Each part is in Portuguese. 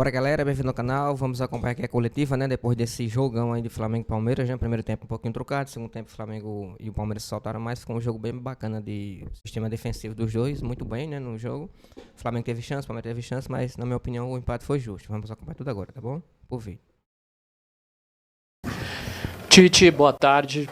Bora, galera, bem-vindo ao canal. Vamos acompanhar aqui a coletiva, né? Depois desse jogão aí de Flamengo e Palmeiras, né? Primeiro tempo um pouquinho trocado, segundo tempo o Flamengo e o Palmeiras soltaram mais. Ficou um jogo bem bacana de sistema defensivo dos dois, muito bem, né? No jogo. O Flamengo teve chance, o Palmeiras teve chance, mas na minha opinião o empate foi justo. Vamos acompanhar tudo agora, tá bom? Por vídeo. Tite, boa tarde.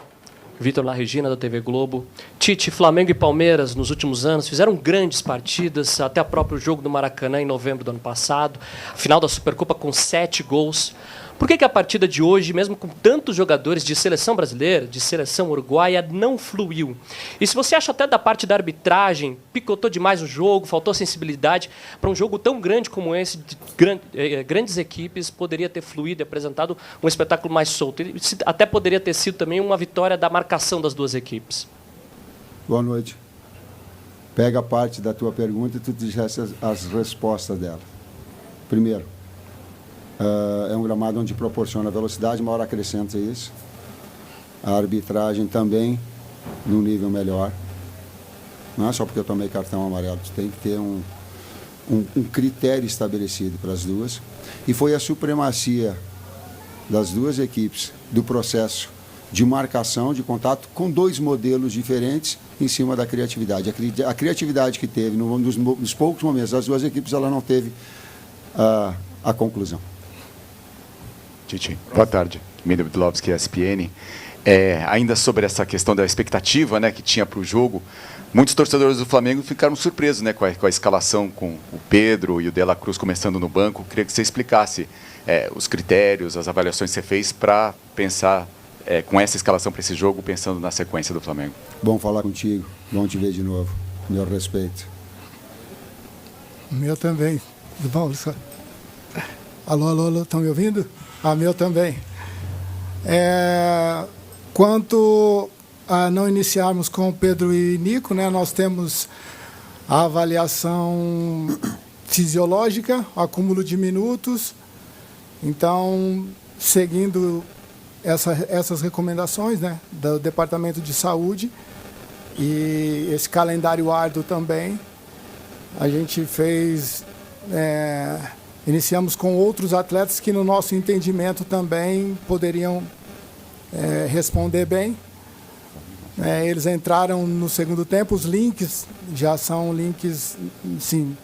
Vitor La Regina, da TV Globo. Tite, Flamengo e Palmeiras, nos últimos anos, fizeram grandes partidas, até o próprio jogo do Maracanã, em novembro do ano passado. A final da Supercopa com 7 gols. Por que a partida de hoje, mesmo com tantos jogadores de seleção brasileira, de seleção uruguaia, não fluiu? E se você acha até da parte da arbitragem, picotou demais o jogo, faltou sensibilidade, para um jogo tão grande como esse, de grandes equipes, poderia ter fluído e apresentado um espetáculo mais solto. E até poderia ter sido também uma vitória da marcação das duas equipes. Boa noite. Pega a parte da tua pergunta e tu dissesse as respostas dela. Primeiro, é um gramado onde proporciona velocidade, uma hora acrescenta isso. A arbitragem também num nível melhor. Não é só porque eu tomei cartão amarelo, tu tem que ter um critério estabelecido para as duas. E foi a supremacia das duas equipes do processo de marcação, de contato, com dois modelos diferentes em cima da criatividade. A criatividade que teve nos poucos momentos das duas equipes, ela não teve a conclusão. Tite, boa tarde. Emílio Bidlovski, ESPN. Ainda sobre essa questão da expectativa, né, que tinha para o jogo, muitos torcedores do Flamengo ficaram surpresos, né, com a escalação, com o Pedro e o De La Cruz começando no banco. Queria que você explicasse os critérios, as avaliações que você fez para pensar com essa escalação para esse jogo, pensando na sequência do Flamengo. Bom falar contigo, bom te ver de novo. Meu respeito. Meu também. Tudo bom, Luciano? Alô, estão me ouvindo? Meu também. Quanto a não iniciarmos com Pedro e Nico, né, nós temos a avaliação fisiológica, acúmulo de minutos. Então, seguindo essas recomendações, né, do Departamento de Saúde e esse calendário árduo também, a gente fez... Iniciamos com outros atletas que, no nosso entendimento, também poderiam responder bem. Eles entraram no segundo tempo, os links já são links, sim,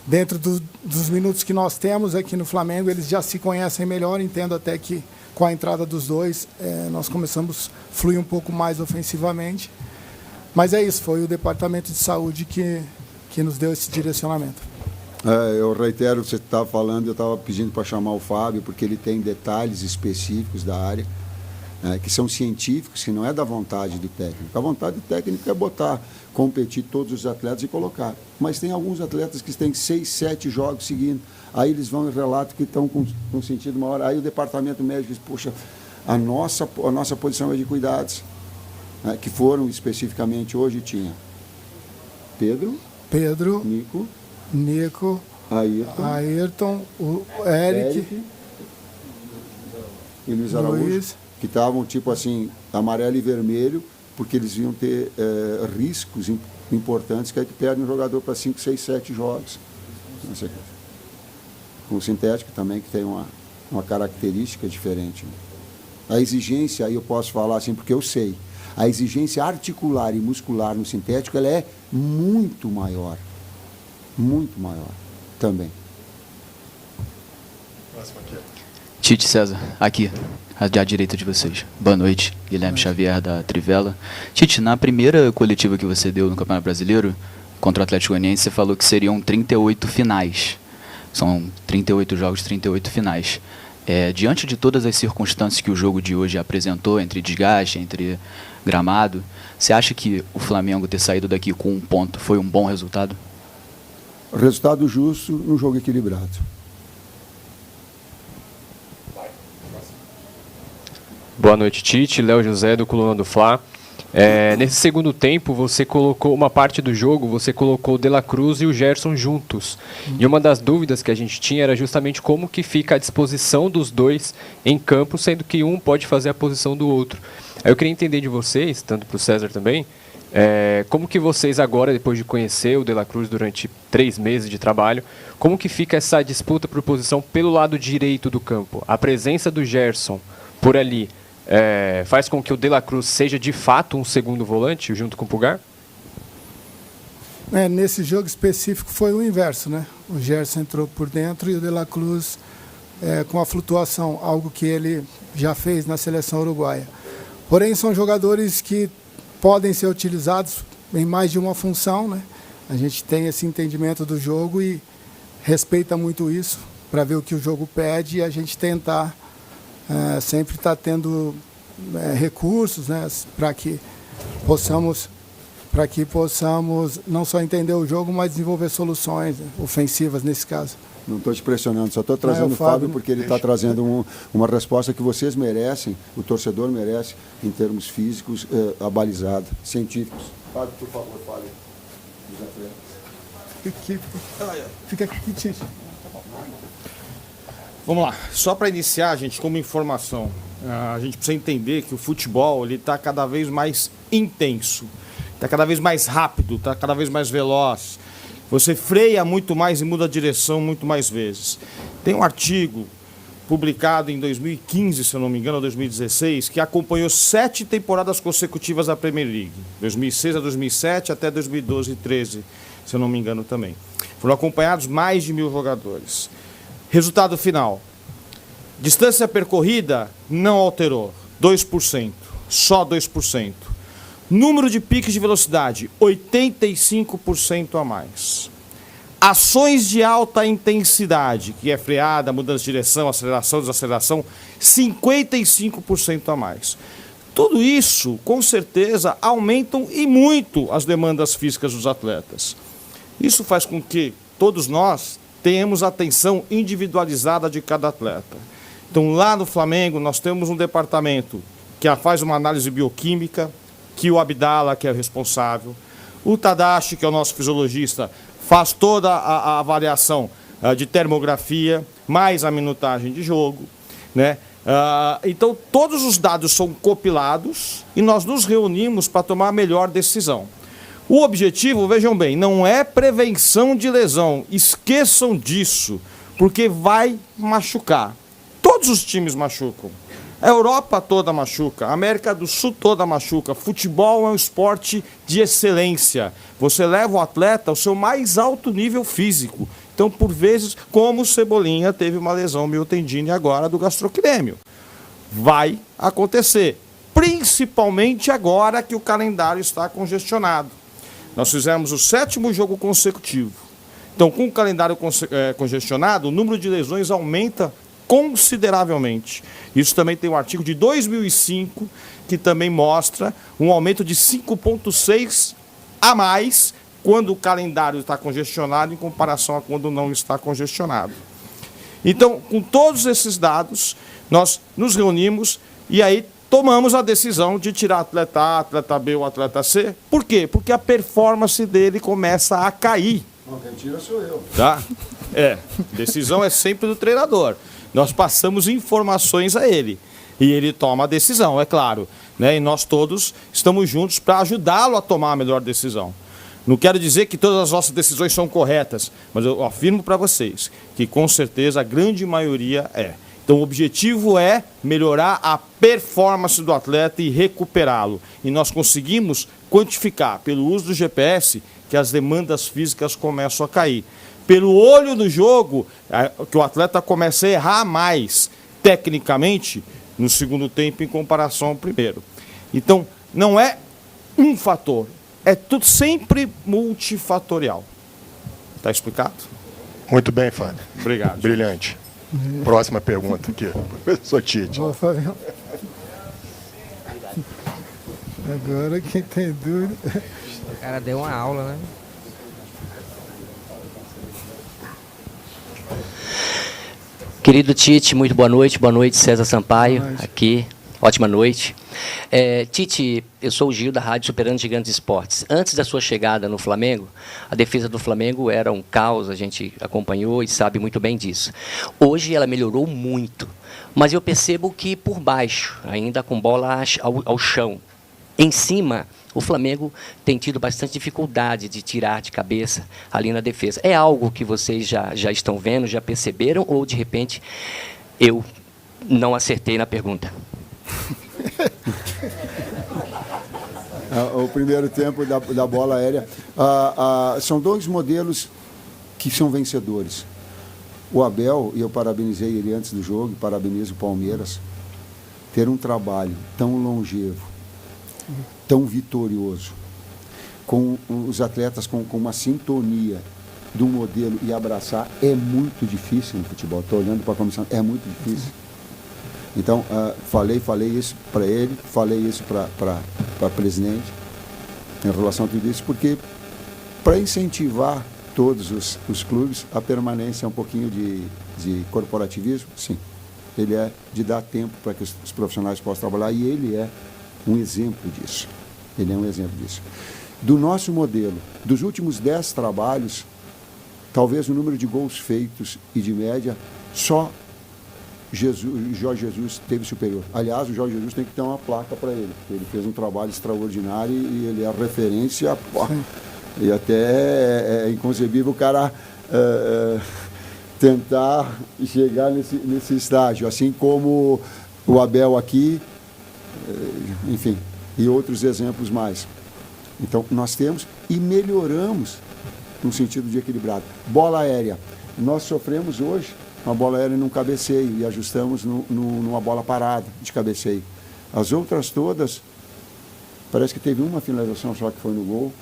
dentro dos minutos que nós temos aqui no Flamengo, eles já se conhecem melhor, entendo até que com a entrada dos dois, nós começamos a fluir um pouco mais ofensivamente. Mas é isso, foi o Departamento de Saúde que nos deu esse direcionamento. Eu reitero o que você estava falando, eu estava pedindo para chamar o Fábio, porque ele tem detalhes específicos da área, que são científicos, que não é da vontade do técnico. A vontade do técnico é competir todos os atletas e colocar. Mas tem alguns atletas que têm 6, 7 jogos seguindo. Aí eles vão e relatam que estão com sentido maior. Aí o departamento médico diz, poxa, a nossa posição é de cuidados, que foram especificamente hoje tinha Pedro, Nico, Ayrton, o Eric e Luiz Araújo, que estavam tipo assim, amarelo e vermelho, porque eles iam ter riscos importantes, que é que perdem um jogador para 5, 6, 7 jogos. Com o sintético também, que tem uma característica diferente. A exigência, aí eu posso falar assim, porque eu sei, a exigência articular e muscular no sintético, ela é muito maior também. Tite, César, aqui, à direita de vocês. Boa noite, Guilherme Xavier, da Trivela. Tite, na primeira coletiva que você deu no Campeonato Brasileiro, contra o Atlético Goianiense, você falou que seriam 38 finais. São 38 jogos, 38 finais. Diante de todas as circunstâncias que o jogo de hoje apresentou, entre desgaste, entre gramado, você acha que o Flamengo ter saído daqui com 1 ponto foi um bom resultado? Resultado justo num jogo equilibrado. Boa noite, Tite. Léo José, do Coluna do Fla. Nesse segundo tempo, você colocou uma parte do jogo, você colocou o De La Cruz e o Gerson juntos. E uma das dúvidas que a gente tinha era justamente como que fica a disposição dos dois em campo, sendo que um pode fazer a posição do outro. Aí eu queria entender de vocês, tanto para o César também, Como que vocês agora, depois de conhecer o De La Cruz durante 3 meses de trabalho, como que fica essa disputa por posição pelo lado direito do campo? A presença do Gerson por ali faz com que o De La Cruz seja de fato um segundo volante junto com o Pulgar? Nesse jogo específico foi o inverso, né? O Gerson entrou por dentro e o De La Cruz com a flutuação, algo que ele já fez na seleção uruguaia. Porém, são jogadores que podem ser utilizados em mais de uma função, né? A gente tem esse entendimento do jogo e respeita muito isso para ver o que o jogo pede e a gente tentar sempre estar tendo recursos, né? Para que possamos não só entender o jogo, mas desenvolver soluções ofensivas nesse caso. Não estou te pressionando, só estou trazendo o Fábio porque ele está trazendo uma resposta que vocês merecem, o torcedor merece, em termos físicos, abalizada, científicos. Fábio, por favor, fale dos atletas. Fica aqui, Tite. Vamos lá, só para iniciar, gente, como informação, a gente precisa entender que o futebol está cada vez mais intenso, está cada vez mais rápido, está cada vez mais veloz. Você freia muito mais e muda a direção muito mais vezes. Tem um artigo publicado em 2015, se eu não me engano, ou 2016, que acompanhou 7 temporadas consecutivas da Premier League. 2006 a 2007 até 2012 e 2013, se eu não me engano também. Foram acompanhados mais de 1.000 jogadores. Resultado final. Distância percorrida não alterou, 2%, só 2%. Número de piques de velocidade, 85% a mais. Ações de alta intensidade, que é freada, mudança de direção, aceleração, desaceleração, 55% a mais. Tudo isso, com certeza, aumentam e muito as demandas físicas dos atletas. Isso faz com que todos nós tenhamos atenção individualizada de cada atleta. Então, lá no Flamengo, nós temos um departamento que faz uma análise bioquímica, que o Abdala, que é o responsável, o Tadashi, que é o nosso fisiologista, faz toda a avaliação de termografia, mais a minutagem de jogo, né? Então, todos os dados são compilados e nós nos reunimos para tomar a melhor decisão. O objetivo, vejam bem, não é prevenção de lesão, esqueçam disso, porque vai machucar. Todos os times machucam. A Europa toda machuca, a América do Sul toda machuca. Futebol é um esporte de excelência. Você leva o atleta ao seu mais alto nível físico. Então, por vezes, como o Cebolinha teve uma lesão miotendine agora do gastrocnêmio. Vai acontecer, principalmente agora que o calendário está congestionado. Nós fizemos o 7º jogo consecutivo. Então, com o calendário congestionado, o número de lesões aumenta consideravelmente. Isso também tem um artigo de 2005 que também mostra um aumento de 5,6 a mais quando o calendário está congestionado em comparação a quando não está congestionado. Então, com todos esses dados, nós nos reunimos e aí tomamos a decisão de tirar atleta A, atleta B ou atleta C. Por quê? Porque a performance dele começa a cair. Não, quem tira sou eu. Tá? Decisão é sempre do treinador. Nós passamos informações a ele e ele toma a decisão, é claro, né? E nós todos estamos juntos para ajudá-lo a tomar a melhor decisão. Não quero dizer que todas as nossas decisões são corretas, mas eu afirmo para vocês que com certeza a grande maioria é. Então o objetivo é melhorar a performance do atleta e recuperá-lo. E nós conseguimos quantificar pelo uso do GPS que as demandas físicas começam a cair. Pelo olho no jogo, que o atleta começa a errar mais, tecnicamente, no segundo tempo, em comparação ao primeiro. Então, não é um fator, é tudo sempre multifatorial. Está explicado? Muito bem, Fábio. Obrigado. Brilhante. Próxima pergunta aqui, professor Tite. Agora, quem tem dúvida... O cara deu uma aula, né? Querido Tite, muito boa noite César Sampaio, aqui, ótima noite. Tite, eu sou o Gil da Rádio Superando Gigantes Esportes. Antes da sua chegada no Flamengo, a defesa do Flamengo era um caos, a gente acompanhou e sabe muito bem disso. Hoje ela melhorou muito, mas eu percebo que por baixo, ainda com bola ao chão. Em cima, o Flamengo tem tido bastante dificuldade de tirar de cabeça ali na defesa. É algo que vocês já estão vendo, já perceberam, ou, de repente, eu não acertei na pergunta? O primeiro tempo da bola aérea. São dois modelos que são vencedores. O Abel, e eu parabenizei ele antes do jogo, e parabenizo o Palmeiras, ter um trabalho tão longevo, tão vitorioso, com os atletas com uma sintonia do modelo e abraçar, é muito difícil no futebol. Estou olhando para a comissão, é muito difícil. Então, falei isso para ele, falei isso para a presidente, em relação a tudo isso, porque para incentivar todos os clubes, a permanência é um pouquinho de corporativismo, sim. Ele é de dar tempo para que os profissionais possam trabalhar, e ele é um exemplo disso. Ele é um exemplo disso. Do nosso modelo, dos últimos 10 trabalhos, talvez o número de gols feitos e de média, só Jorge Jesus teve superior. Aliás, o Jorge Jesus tem que ter uma placa para ele, porque ele fez um trabalho extraordinário e ele é referência. E até é inconcebível o cara tentar chegar nesse estágio, assim como o Abel aqui, enfim, e outros exemplos mais. Então, nós temos e melhoramos no sentido de equilibrado. Bola aérea. Nós sofremos hoje uma bola aérea num cabeceio e ajustamos numa bola parada de cabeceio. As outras todas, parece que teve uma finalização só que foi no gol,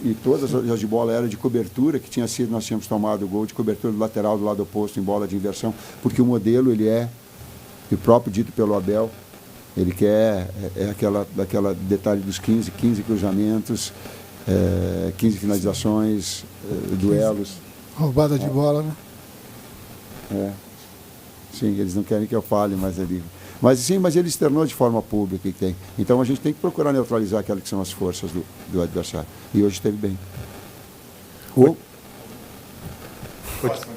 e todas as de bola aérea de cobertura, que nós tínhamos tomado o gol de cobertura do lateral do lado oposto em bola de inversão, porque o modelo, ele é, e próprio dito pelo Abel, ele quer aquela detalhe dos 15 cruzamentos, 15 finalizações, duelos. Roubada de bola, né? Sim, eles não querem que eu fale, mas ele ele externou de forma pública que tem. Então a gente tem que procurar neutralizar aquelas que são as forças do adversário. E hoje esteve bem.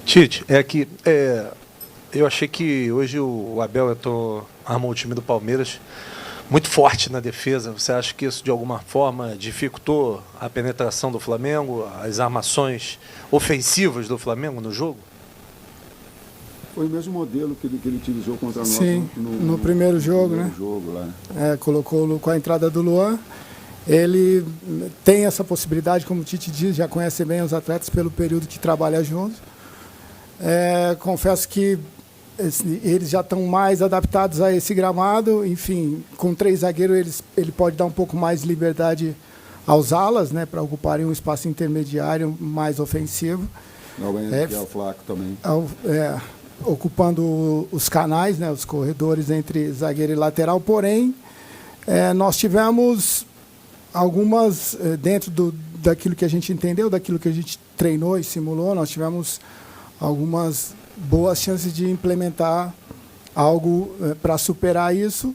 Tite, eu achei que hoje o Abel armou o time do Palmeiras muito forte na defesa. Você acha que isso de alguma forma dificultou a penetração do Flamengo, as armações ofensivas do Flamengo no jogo? Foi o mesmo modelo que ele utilizou contra nós. Sim, no primeiro jogo, né? Jogo, lá, né? Colocou com a entrada do Luan. Ele tem essa possibilidade, como o Tite diz, já conhece bem os atletas pelo período que trabalha juntos. Confesso que eles já estão mais adaptados a esse gramado. Enfim, com 3 zagueiros ele pode dar um pouco mais de liberdade aos alas, né, para ocuparem um espaço intermediário mais ofensivo. Que é o Flaco também. Ocupando os canais, né, os corredores entre zagueiro e lateral. Porém, nós tivemos algumas, dentro daquilo que a gente entendeu, daquilo que a gente treinou e simulou, nós tivemos algumas boas chances de implementar algo para superar isso.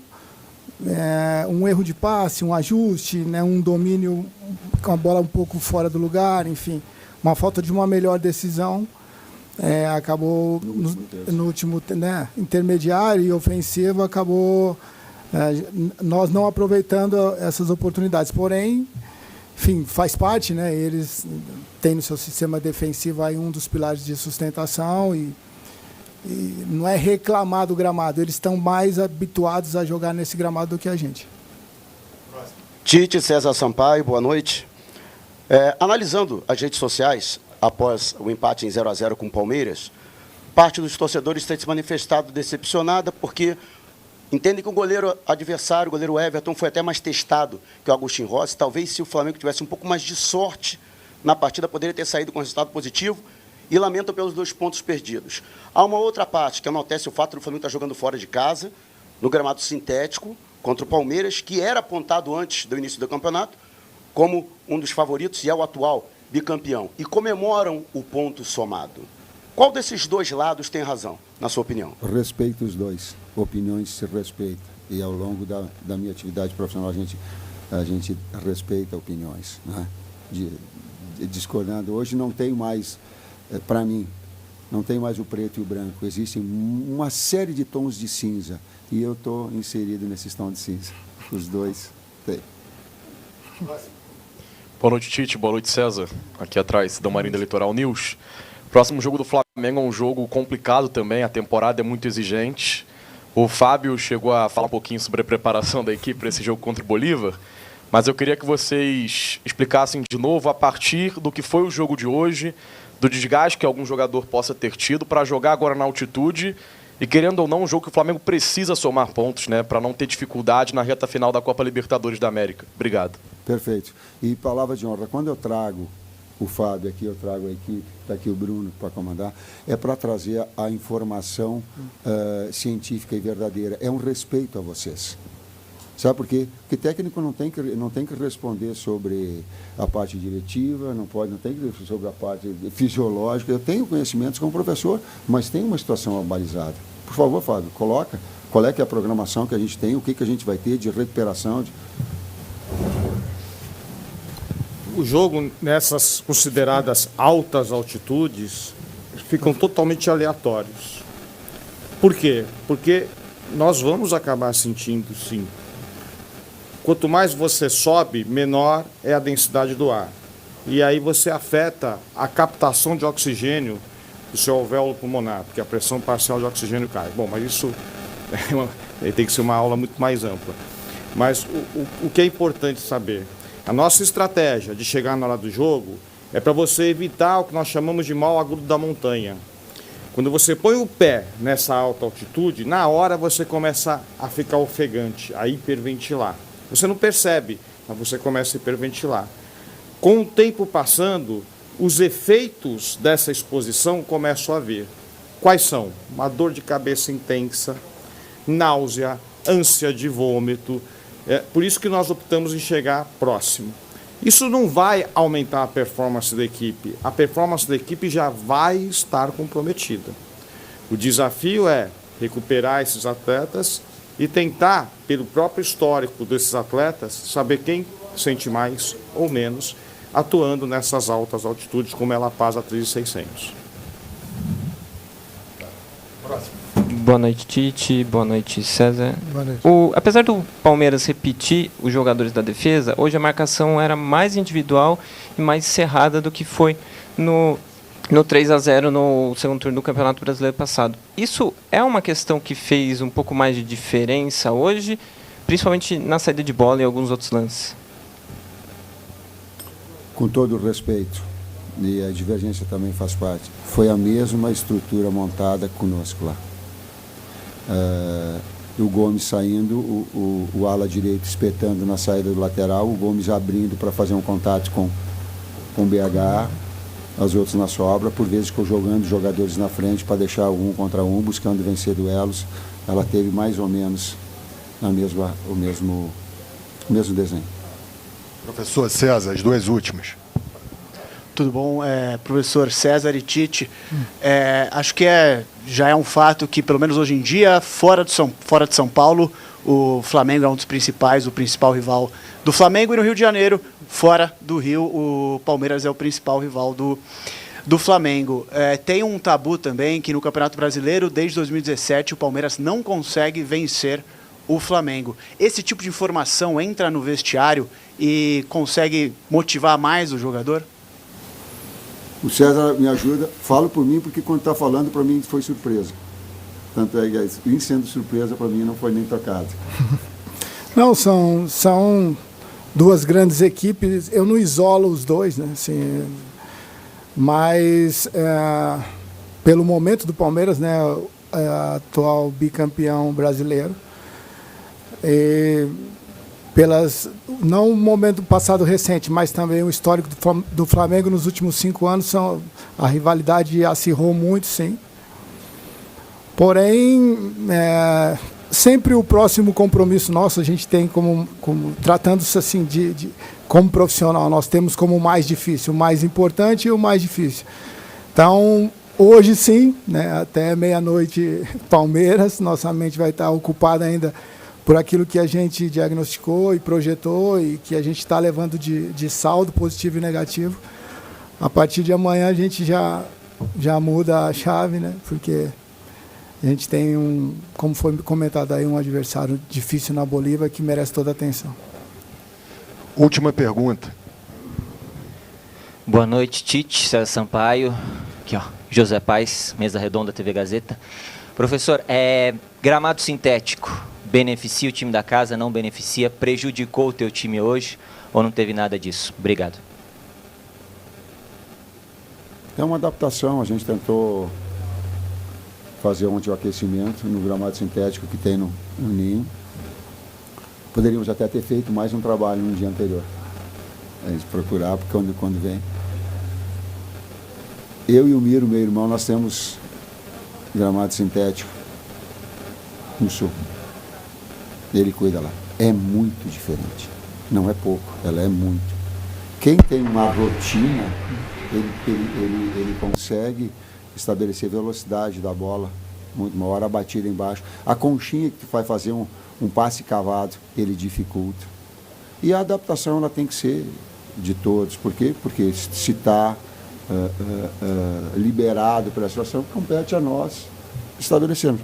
Um erro de passe, um ajuste, né, um domínio com a bola um pouco fora do lugar, enfim, uma falta de uma melhor decisão. Acabou no último, né, intermediário e ofensivo, acabou nós não aproveitando essas oportunidades. Porém, enfim, faz parte, né? Eles têm no seu sistema defensivo aí um dos pilares de sustentação e não é reclamar do gramado, eles estão mais habituados a jogar nesse gramado do que a gente. Tite, César Sampaio, boa noite. Analisando as redes sociais, após o empate em 0-0 com o Palmeiras, parte dos torcedores tem se manifestado decepcionada porque entendem que o goleiro adversário, o goleiro Everton, foi até mais testado que o Agustin Rossi. Talvez, se o Flamengo tivesse um pouco mais de sorte na partida, poderia ter saído com resultado positivo, e lamentam pelos 2 pontos perdidos. Há uma outra parte que enaltece o fato do Flamengo estar jogando fora de casa, no gramado sintético, contra o Palmeiras, que era apontado antes do início do campeonato como um dos favoritos e é o atual bicampeão, e comemoram o ponto somado. Qual desses 2 lados tem razão, na sua opinião? Respeito os dois. Opiniões se respeitam. E ao longo da minha atividade profissional, a gente respeita opiniões, né? Discordando. Hoje não tem mais, para mim, não tem mais o preto e o branco. Existem uma série de tons de cinza. E eu estou inserido nesses tons de cinza. Os dois têm. Boa noite, Tite. Boa noite, César. Aqui atrás da Marinda Litoral News. Próximo jogo do Flamengo é um jogo complicado também. A temporada é muito exigente. O Fábio chegou a falar um pouquinho sobre a preparação da equipe para esse jogo contra o Bolívar. Mas eu queria que vocês explicassem de novo, a partir do que foi o jogo de hoje, do desgaste que algum jogador possa ter tido para jogar agora na altitude e, querendo ou não, um jogo que o Flamengo precisa somar pontos, né, para não ter dificuldade na reta final da Copa Libertadores da América. Obrigado. Perfeito. E palavra de honra, quando eu trago o Fábio aqui, eu trago a equipe, está aqui o Bruno para comandar, é para trazer a informação científica e verdadeira. É um respeito a vocês. Sabe por quê? Porque técnico não tem que responder sobre a parte diretiva, não tem que responder sobre a parte fisiológica. Eu tenho conhecimentos como professor, mas tem uma situação balizada. Por favor, Fábio, coloca qual é que é a programação que a gente tem, o que a gente vai ter de recuperação. O jogo nessas consideradas altas altitudes ficam totalmente aleatórios. Por quê? Porque nós vamos acabar sentindo, sim. Quanto mais você sobe, menor é a densidade do ar. E aí você afeta a captação de oxigênio do seu alvéolo pulmonar, porque a pressão parcial de oxigênio cai. Bom, mas isso tem que ser uma aula muito mais ampla. Mas o que é importante saber? A nossa estratégia de chegar na hora do jogo é para você evitar o que nós chamamos de mal agudo da montanha. Quando você põe o pé nessa alta altitude, na hora você começa a ficar ofegante, a hiperventilar. Você não percebe, mas você começa a hiperventilar. Com o tempo passando, os efeitos dessa exposição começam a vir. Quais são? Uma dor de cabeça intensa, náusea, ânsia de vômito. É por isso que nós optamos em chegar próximo. Isso não vai aumentar a performance da equipe. A performance da equipe já vai estar comprometida. O desafio é recuperar esses atletas e tentar, pelo próprio histórico desses atletas, saber quem sente mais ou menos atuando nessas altas altitudes, como é La Paz a 3.600. Próximo. Boa noite, Tite. Boa noite, César. Boa noite. Apesar do Palmeiras repetir os jogadores da defesa, hoje a marcação era mais individual e mais cerrada do que foi no 3-0 no segundo turno do Campeonato Brasileiro passado. Isso é uma questão que fez um pouco mais de diferença hoje, principalmente na saída de bola e alguns outros lances? Com todo o respeito, e a divergência também faz parte, foi a mesma estrutura montada conosco lá. O Gomes saindo, o ala direito espetando na saída do lateral, o Gomes abrindo para fazer um contato com o BH, as outras na sobra, por vezes jogando jogadores na frente para deixar um contra um, buscando vencer duelos. Ela teve mais ou menos o mesmo desenho. Professor César, as duas últimas. Tudo bom? Professor César e Tite, acho que já é um fato que, pelo menos hoje em dia, fora de São Paulo, o Flamengo é um dos principais, o principal rival do Flamengo, e no Rio de Janeiro, fora do Rio, o Palmeiras é o principal rival do Flamengo. Tem um tabu também que no Campeonato Brasileiro, desde 2017, o Palmeiras não consegue vencer o Flamengo. Esse tipo de informação entra no vestiário e consegue motivar mais o jogador? O César me ajuda, falo por mim, porque quando está falando, para mim foi surpresa. Tanto é que, em sendo surpresa, para mim não foi nem tocado. Não, são duas grandes equipes, eu não isolo os dois, né? Assim, mas pelo momento do Palmeiras, né, atual bicampeão brasileiro, não o momento passado recente, mas também o histórico do Flamengo nos últimos 5 anos, a rivalidade acirrou muito, sim. Porém, sempre o próximo compromisso nosso, a gente tem como tratando-se assim como profissional, nós temos como o mais difícil, o mais importante e o mais difícil. Então, hoje sim, né, até meia-noite, Palmeiras, nossa mente vai estar ocupada ainda por aquilo que a gente diagnosticou e projetou e que a gente está levando de saldo positivo e negativo. A partir de amanhã a gente já muda a chave, né? Porque a gente tem como foi comentado aí, um adversário difícil na Bolívia que merece toda a atenção. Última pergunta. Boa noite, Tite, César Sampaio. Aqui, ó, José Paes, Mesa Redonda, TV Gazeta. Professor, gramado sintético beneficia o time da casa, não beneficia? Prejudicou o teu time hoje ou não teve nada disso? Obrigado. É uma adaptação, a gente tentou fazer ontem o aquecimento no gramado sintético que tem no ninho. Poderíamos até ter feito mais um trabalho no dia anterior. A gente procurar, porque quando vem. Eu e o Miro, meu irmão, nós temos gramado sintético no sul. Ele cuida lá. É muito diferente. Não é pouco, ela é muito. Quem tem uma rotina, ele consegue estabelecer velocidade da bola, uma hora a batida embaixo. A conchinha que tu vai fazer um passe cavado, ele dificulta. E a adaptação ela tem que ser de todos. Por quê? Porque se está liberado pela situação, compete a nós estabelecermos.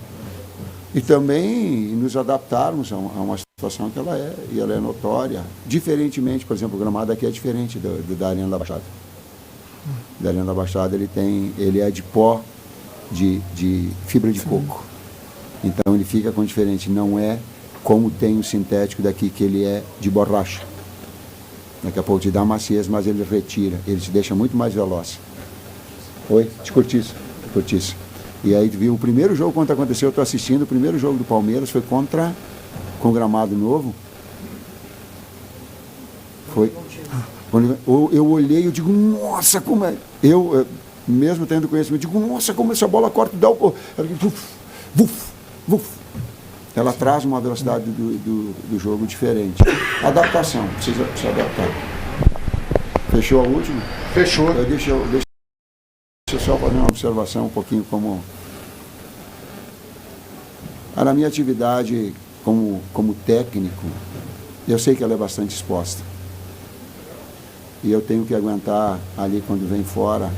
E também nos adaptarmos a uma situação que ela é notória. Diferentemente, por exemplo, o gramado aqui é diferente da Arena da Baixada. Da Arena da Baixada ele é de pó, de fibra de coco. Então ele fica com diferente, não é como tem o sintético daqui, que ele é de borracha. Daqui a pouco te dá maciez, mas ele retira, ele te deixa muito mais veloz. Oi? De cortiça. E aí viu o primeiro jogo, quando aconteceu, eu estou assistindo, o primeiro jogo do Palmeiras foi com o gramado novo. Foi. Quando eu olhei, eu digo, nossa, como é. Eu, mesmo tendo conhecimento, digo, nossa, como essa bola corta, dá o. Ela traz uma velocidade do jogo diferente. Adaptação, precisa adaptar. Fechou a última? Fechou. Deixa eu só fazer uma observação um pouquinho como... Na minha atividade como técnico, eu sei que ela é bastante exposta. E eu tenho que aguentar ali quando vem fora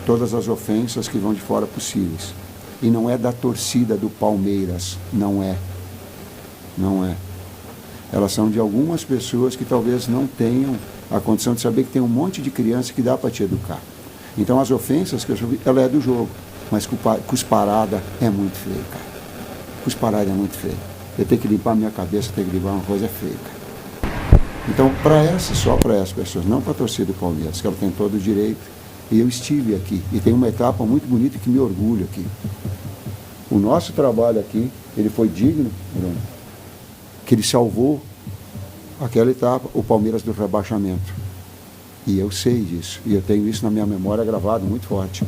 todas as ofensas que vão de fora possíveis. E não é da torcida do Palmeiras, não é. Não é. Elas são de algumas pessoas que talvez não tenham a condição de saber que tem um monte de criança que dá para te educar. Então as ofensas que eu sofri, ela é do jogo, mas cusparada é muito feio, cara. Cusparada é muito feio. Eu tenho que limpar a minha cabeça, tenho que limpar uma coisa feia, cara. Então, só para essas pessoas, não para a torcida do Palmeiras, que ela tem todo o direito. E eu estive aqui, e tem uma etapa muito bonita que me orgulha aqui. O nosso trabalho aqui, ele foi digno, Bruno, que ele salvou aquela etapa, o Palmeiras do rebaixamento. E eu sei disso, e eu tenho isso na minha memória gravado muito forte.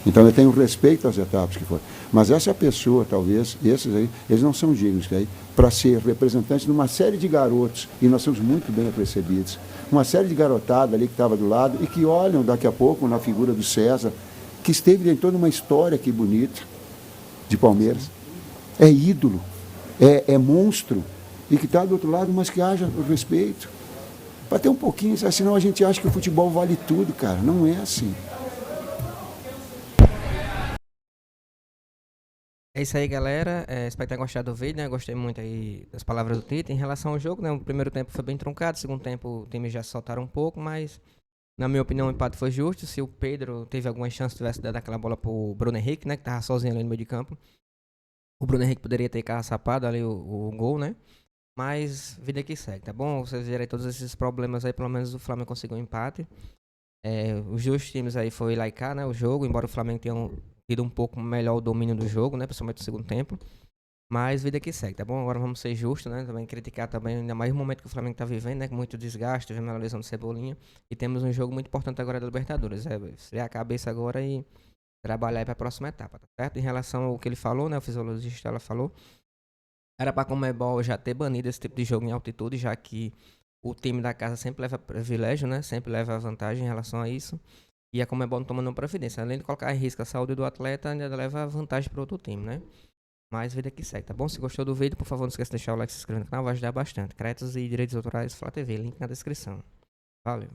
Então eu tenho respeito às etapas que foram. Mas essa pessoa, talvez, esses aí, eles não são dignos para ser representantes de uma série de garotos, e nós somos muito bem recebidos. Uma série de garotada ali que estava do lado e que olham daqui a pouco na figura do César, que esteve em toda uma história aqui bonita de Palmeiras. É ídolo, é monstro, e que está do outro lado, mas que haja o respeito. Para ter um pouquinho, senão a gente acha que o futebol vale tudo, cara. Não é assim. É isso aí, galera. Espero ter gostado do vídeo, né? Gostei muito aí das palavras do Tite. Em relação ao jogo, né? O primeiro tempo foi bem truncado, o segundo tempo o time já soltaram um pouco, mas na minha opinião o empate foi justo. Se o Pedro teve alguma chance, tivesse dado aquela bola pro Bruno Henrique, né? Que tava sozinho ali no meio de campo. O Bruno Henrique poderia ter carraçapado ali o gol, né? Mas vida que segue, tá bom? Vocês viram aí todos esses problemas aí, pelo menos o Flamengo conseguiu um empate. Os dois times aí foi lá e cá, né? O jogo, embora o Flamengo tenha tido um pouco melhor o domínio do jogo, né? Principalmente no segundo tempo. Mas vida que segue, tá bom? Agora vamos ser justos, né? Também criticar também, ainda mais o momento que o Flamengo tá vivendo, né? Com muito desgaste, vendo a lesão do Cebolinha. E temos um jogo muito importante agora da Libertadores. Esfriar a cabeça agora e trabalhar aí pra próxima etapa, tá certo? Em relação ao que ele falou, né? O fisiologista ela falou. Era pra Conmebol já ter banido esse tipo de jogo em altitude, já que o time da casa sempre leva privilégio, né? Sempre leva vantagem em relação a isso. E a Conmebol não toma nenhuma providência. Além de colocar em risco a saúde do atleta, ainda leva vantagem para outro time, né? Mas vida que segue, tá bom? Se gostou do vídeo, por favor, não esqueça de deixar o like e se inscrever no canal, vai ajudar bastante. Créditos e direitos autorais, Flá TV, link na descrição. Valeu.